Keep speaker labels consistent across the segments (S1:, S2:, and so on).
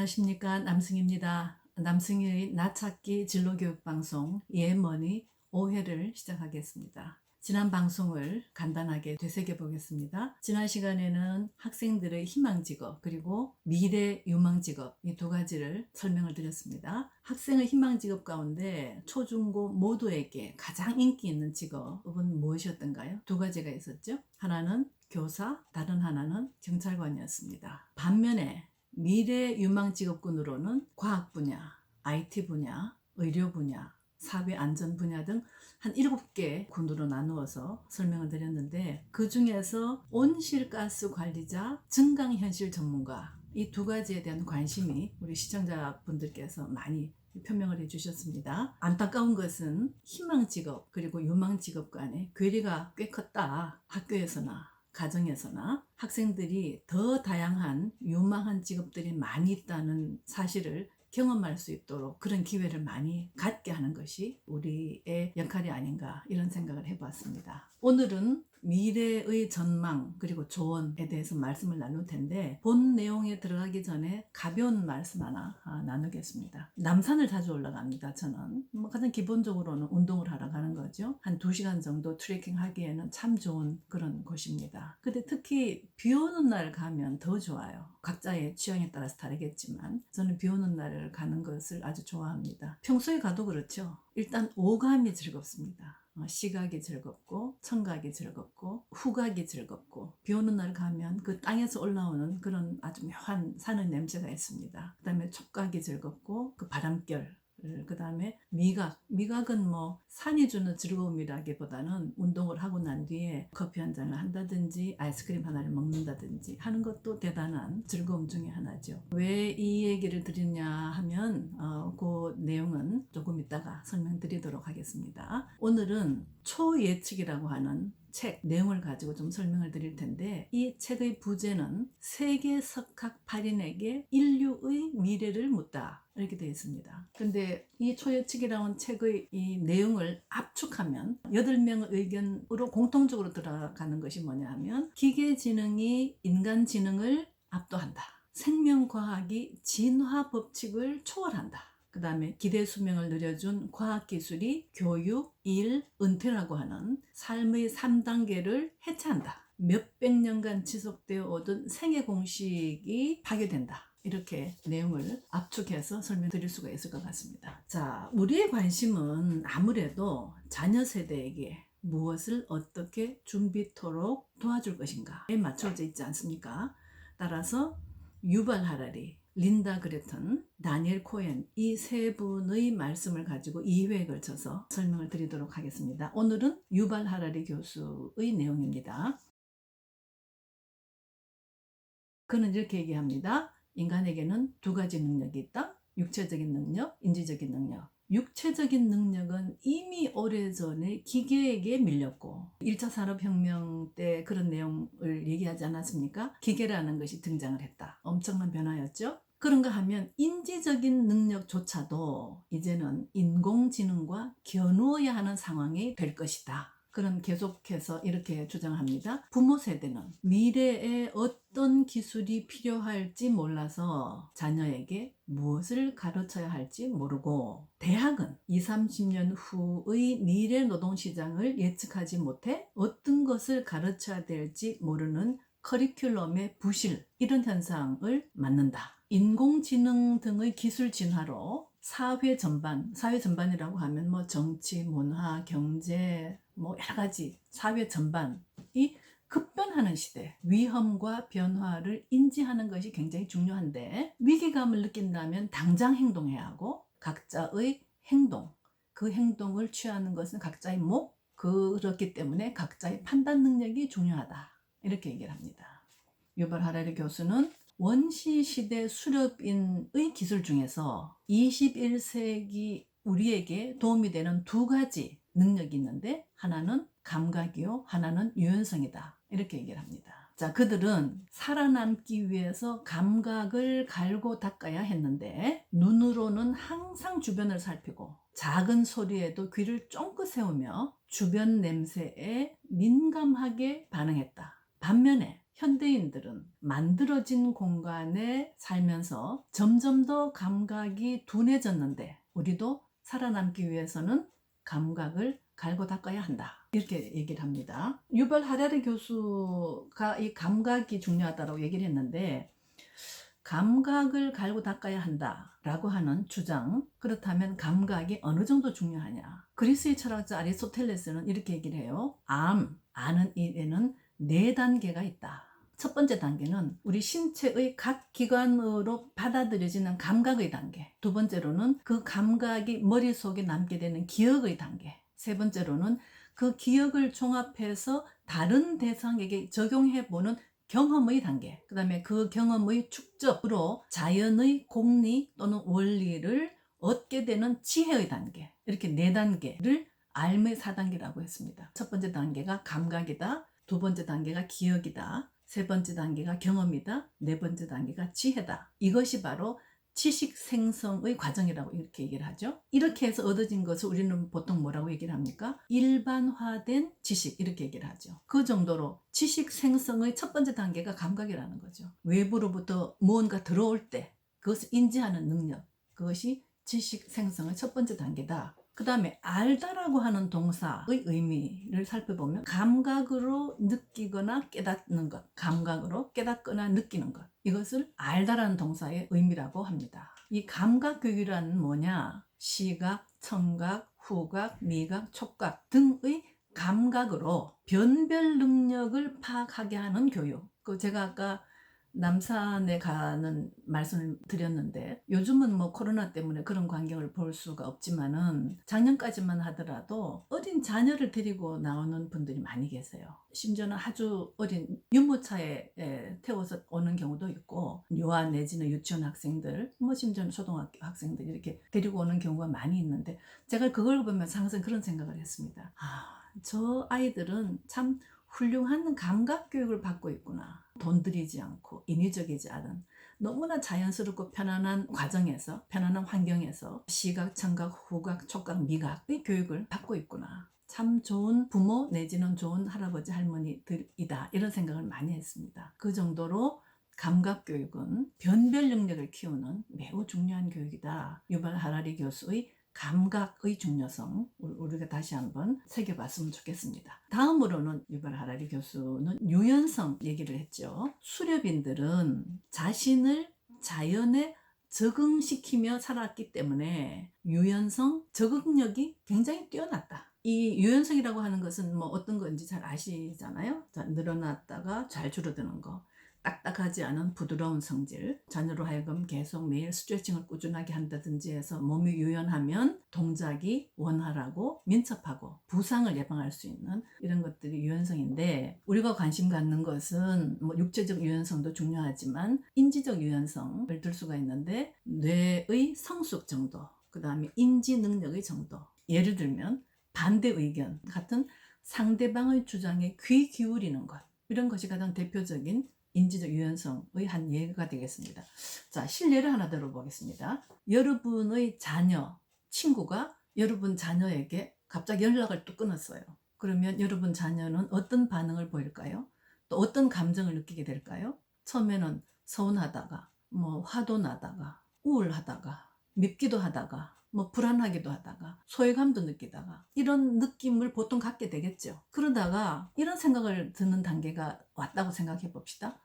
S1: 안녕하십니까, 남승희입니다. 남승희의 나찾기 진로교육방송 예머니 5회를 시작하겠습니다. 지난 방송을 간단하게 되새겨 보겠습니다. 지난 시간에는 학생들의 희망직업 그리고 미래 유망직업 이 두 가지를 설명을 드렸습니다. 학생의 희망직업 가운데 초중고 모두에게 가장 인기 있는 직업은 무엇이었던가요? 두 가지가 있었죠. 하나는 교사, 다른 하나는 경찰관이었습니다. 반면에 미래 유망 직업군으로는 과학 분야, IT 분야, 의료 분야, 사회 안전 분야 등 한 7개 군으로 나누어서 설명을 드렸는데, 그 중에서 온실가스 관리자, 증강현실 전문가 이 두 가지에 대한 관심이 우리 시청자분들께서 많이 표명을 해주셨습니다. 안타까운 것은 희망 직업 그리고 유망 직업 간의 괴리가 꽤 컸다. 학교에서나 가정에서나 학생들이 더 다양한 유망한 직업들이 많이 있다는 사실을 경험할 수 있도록 그런 기회를 많이 갖게 하는 것이 우리의 역할이 아닌가, 이런 생각을 해봤습니다. 오늘은 미래의 전망 그리고 조언에 대해서 말씀을 나눌 텐데, 본 내용에 들어가기 전에 가벼운 말씀 하나 나누겠습니다. 남산을 자주 올라갑니다. 저는 가장 기본적으로는 운동을 하러 가는 거죠. 한 2시간 정도 트레킹 하기에는 참 좋은 그런 곳입니다. 근데 특히 비 오는 날 가면 더 좋아요. 각자의 취향에 따라서 다르겠지만 저는 비 오는 날을 가는 것을 아주 좋아합니다. 평소에 가도 그렇죠. 일단 오감이 즐겁습니다. 시각이 즐겁고 청각이 즐겁고 후각이 즐겁고, 비 오는 날 가면 그 땅에서 올라오는 그런 아주 묘한 산의 냄새가 있습니다. 그 다음에 촉각이 즐겁고 그 바람결, 그 다음에 미각은 뭐 산이 주는 즐거움이라기보다는 운동을 하고 난 뒤에 커피 한 잔을 한다든지 아이스크림 하나를 먹는다든지 하는 것도 대단한 즐거움 중에 하나죠. 왜 이 얘기를 드리냐 하면 그 내용은 조금 이따가 설명드리도록 하겠습니다. 오늘은 초예측이라고 하는 책 내용을 가지고 좀 설명을 드릴 텐데, 이 책의 부제는 세계 석학 8인에게 인류의 미래를 묻다, 이렇게 되어 있습니다. 근데 이 초예측이라는 책의 이 내용을 압축하면 8명의 의견으로 공통적으로 들어가는 것이 뭐냐 하면, 기계지능이 인간지능을 압도한다. 생명과학이 진화 법칙을 초월한다. 그 다음에 기대 수명을 늘려준 과학기술이 교육, 일, 은퇴라고 하는 삶의 3단계를 해체한다. 몇백 년간 지속되어 오던 생애 공식이 파괴된다. 이렇게 내용을 압축해서 설명드릴 수가 있을 것 같습니다. 자, 우리의 관심은 아무래도 자녀 세대에게 무엇을 어떻게 준비토록 도와줄 것인가에 맞춰져 있지 않습니까? 따라서 유발 하라리, 린다 그레튼, 다니엘 코엔 이 세 분의 말씀을 가지고 2회에 걸쳐서 설명을 드리도록 하겠습니다. 오늘은 유발 하라리 교수의 내용입니다. 그는 이렇게 얘기합니다. 인간에게는 2가지 능력이 있다. 육체적인 능력, 인지적인 능력. 육체적인 능력은 이미 오래전에 기계에게 밀렸고, 1차 산업혁명 때 그런 내용을 얘기하지 않았습니까? 기계라는 것이 등장을 했다. 엄청난 변화였죠. 그런가 하면 인지적인 능력조차도 이제는 인공지능과 겨누어야 하는 상황이 될 것이다. 그럼 계속해서 이렇게 주장합니다. 부모 세대는 미래에 어떤 기술이 필요할지 몰라서 자녀에게 무엇을 가르쳐야 할지 모르고, 대학은 20, 30년 후의 미래 노동시장을 예측하지 못해 어떤 것을 가르쳐야 될지 모르는 커리큘럼의 부실, 이런 현상을 맞는다. 인공지능 등의 기술 진화로 사회 전반이라고 하면 뭐 정치, 문화, 경제, 뭐 여러 가지 사회 전반이 급변하는 시대, 위험과 변화를 인지하는 것이 굉장히 중요한데, 위기감을 느낀다면 당장 행동해야 하고, 각자의 행동, 그 행동을 취하는 것은 각자의 목, 그렇기 때문에 각자의 판단 능력이 중요하다, 이렇게 얘기를 합니다. 유발 하라리 교수는 원시시대 수렵인의 기술 중에서 21세기 우리에게 도움이 되는 2가지 능력이 있는데, 하나는 감각이요, 하나는 유연성이다, 이렇게 얘기를 합니다. 자, 그들은 살아남기 위해서 감각을 갈고 닦아야 했는데, 눈으로는 항상 주변을 살피고 작은 소리에도 귀를 쫑긋 세우며 주변 냄새에 민감하게 반응했다. 반면에 현대인들은 만들어진 공간에 살면서 점점 더 감각이 둔해졌는데 우리도 살아남기 위해서는 감각을 갈고 닦아야 한다. 이렇게 얘기를 합니다. 유발 하라리 교수가 이 감각이 중요하다고 얘기를 했는데 감각을 갈고 닦아야 한다라고 하는 주장. 그렇다면 감각이 어느 정도 중요하냐? 그리스의 철학자 아리스토텔레스는 이렇게 얘기를 해요. 아는 일에는 4단계가 있다. 첫 번째 단계는 우리 신체의 각 기관으로 받아들여지는 감각의 단계. 두 번째로는 그 감각이 머릿속에 남게 되는 기억의 단계. 세 번째로는 그 기억을 종합해서 다른 대상에게 적용해보는 경험의 단계. 그 다음에 그 경험의 축적으로 자연의 공리 또는 원리를 얻게 되는 지혜의 단계. 이렇게 4단계를 알의 4단계라고 했습니다. 첫 번째 단계가 감각이다. 두 번째 단계가 기억이다. 세 번째 단계가 경험이다. 네 번째 단계가 지혜다. 이것이 바로 지식 생성의 과정이라고 이렇게 얘기를 하죠. 이렇게 해서 얻어진 것을 우리는 보통 뭐라고 얘기를 합니까? 일반화된 지식, 이렇게 얘기를 하죠. 그 정도로 지식 생성의 첫 번째 단계가 감각이라는 거죠. 외부로부터 무언가 들어올 때 그것을 인지하는 능력, 그것이 지식 생성의 첫 번째 단계다. 그 다음에 알다라고 하는 동사의 의미를 살펴보면 감각으로 느끼거나 깨닫는 것, 감각으로 깨닫거나 느끼는 것, 이것을 알다라는 동사의 의미라고 합니다. 이 감각교육이라는 뭐냐? 시각, 청각, 후각, 미각, 촉각 등의 감각으로 변별 능력을 파악하게 하는 교육. 제가 아까 남산에 가는 말씀을 드렸는데 요즘은 뭐 코로나 때문에 그런 광경을 볼 수가 없지만은 작년까지만 하더라도 어린 자녀를 데리고 나오는 분들이 많이 계세요. 심지어는 아주 어린 유모차에 태워서 오는 경우도 있고 유아 내지는 유치원 학생들 뭐 심지어는 초등학교 학생들 이렇게 데리고 오는 경우가 많이 있는데 제가 그걸 보면서 항상 그런 생각을 했습니다. 저 아이들은 참 훌륭한 감각 교육을 받고 있구나. 돈 들이지 않고 인위적이지 않은 너무나 자연스럽고 편안한 과정에서, 편안한 환경에서 시각, 청각, 후각, 촉각, 미각의 교육을 받고 있구나. 참 좋은 부모 내지는 좋은 할아버지 할머니들이다. 이런 생각을 많이 했습니다. 그 정도로 감각 교육은 변별 능력을 키우는 매우 중요한 교육이다. 유발 하라리 교수의 감각의 중요성 우리가 다시 한번 새겨봤으면 좋겠습니다. 다음으로는 유발 하라리 교수는 유연성 얘기를 했죠. 수렵인들은 자신을 자연에 적응시키며 살았기 때문에 유연성, 적응력이 굉장히 뛰어났다. 이 유연성이라고 하는 것은 뭐 어떤 건지 잘 아시잖아요. 늘어났다가 잘 줄어드는 거. 딱딱하지 않은 부드러운 성질, 자녀로 하여금 계속 매일 스트레칭을 꾸준하게 한다든지 해서 몸이 유연하면 동작이 원활하고 민첩하고 부상을 예방할 수 있는 이런 것들이 유연성인데 우리가 관심 갖는 것은 뭐 육체적 유연성도 중요하지만 인지적 유연성을 들 수가 있는데 뇌의 성숙 정도, 그 다음에 인지 능력의 정도. 예를 들면 반대 의견 같은 상대방의 주장에 귀 기울이는 것, 이런 것이 가장 대표적인 인지적 유연성의 한 예가 되겠습니다. 자, 실례를 하나 들어보겠습니다. 여러분의 자녀, 친구가 여러분 자녀에게 갑자기 연락을 또 끊었어요. 그러면 여러분 자녀는 어떤 반응을 보일까요? 또 어떤 감정을 느끼게 될까요? 처음에는 서운하다가, 뭐 화도 나다가, 우울하다가, 밉기도 하다가, 뭐 불안하기도 하다가 소외감도 느끼다가 이런 느낌을 보통 갖게 되겠죠. 그러다가 이런 생각을 드는 단계가 왔다고 생각해 봅시다.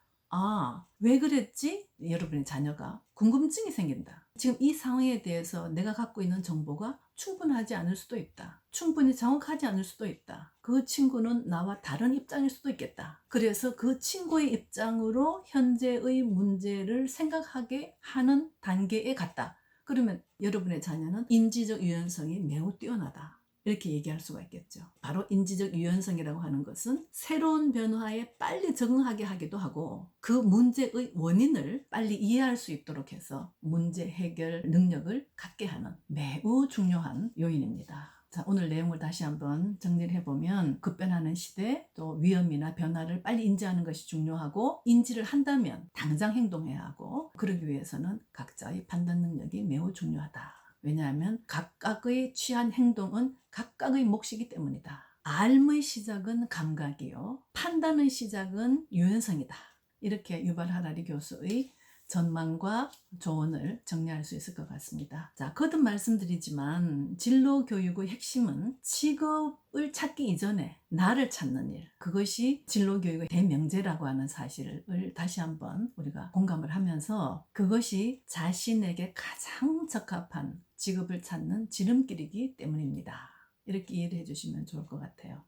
S1: 왜 그랬지? 여러분의 자녀가 궁금증이 생긴다. 지금 이 상황에 대해서 내가 갖고 있는 정보가 충분하지 않을 수도 있다. 충분히 정확하지 않을 수도 있다. 그 친구는 나와 다른 입장일 수도 있겠다. 그래서 그 친구의 입장으로 현재의 문제를 생각하게 하는 단계에 갔다. 그러면 여러분의 자녀는 인지적 유연성이 매우 뛰어나다. 이렇게 얘기할 수가 있겠죠. 바로 인지적 유연성이라고 하는 것은 새로운 변화에 빨리 적응하게 하기도 하고 그 문제의 원인을 빨리 이해할 수 있도록 해서 문제 해결 능력을 갖게 하는 매우 중요한 요인입니다. 자, 오늘 내용을 다시 한번 정리를 해보면 급변하는 시대, 또 위험이나 변화를 빨리 인지하는 것이 중요하고 인지를 한다면 당장 행동해야 하고 그러기 위해서는 각자의 판단 능력이 매우 중요하다. 왜냐하면 각각의 취한 행동은 각각의 몫이기 때문이다. 삶의 시작은 감각이요. 판단의 시작은 유연성이다. 이렇게 유발 하라리 교수의 전망과 조언을 정리할 수 있을 것 같습니다. 자, 거듭 말씀드리지만 진로 교육의 핵심은 직업을 찾기 이전에 나를 찾는 일. 그것이 진로 교육의 대명제라고 하는 사실을 다시 한번 우리가 공감을 하면서 그것이 자신에게 가장 적합한 직업을 찾는 지름길이기 때문입니다. 이렇게 이해를 해주시면 좋을 것 같아요.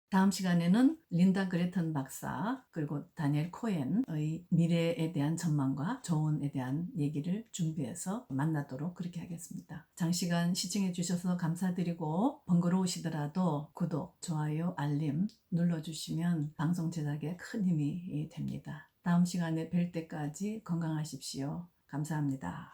S1: 다음 시간에는 린다 그레턴 박사 그리고 다니엘 코엔의 미래에 대한 전망과 조언에 대한 얘기를 준비해서 만나도록 그렇게 하겠습니다. 장시간 시청해 주셔서 감사드리고 번거로우시더라도 구독, 좋아요, 알림 눌러주시면 방송 제작에 큰 힘이 됩니다. 다음 시간에 뵐 때까지 건강하십시오. 감사합니다.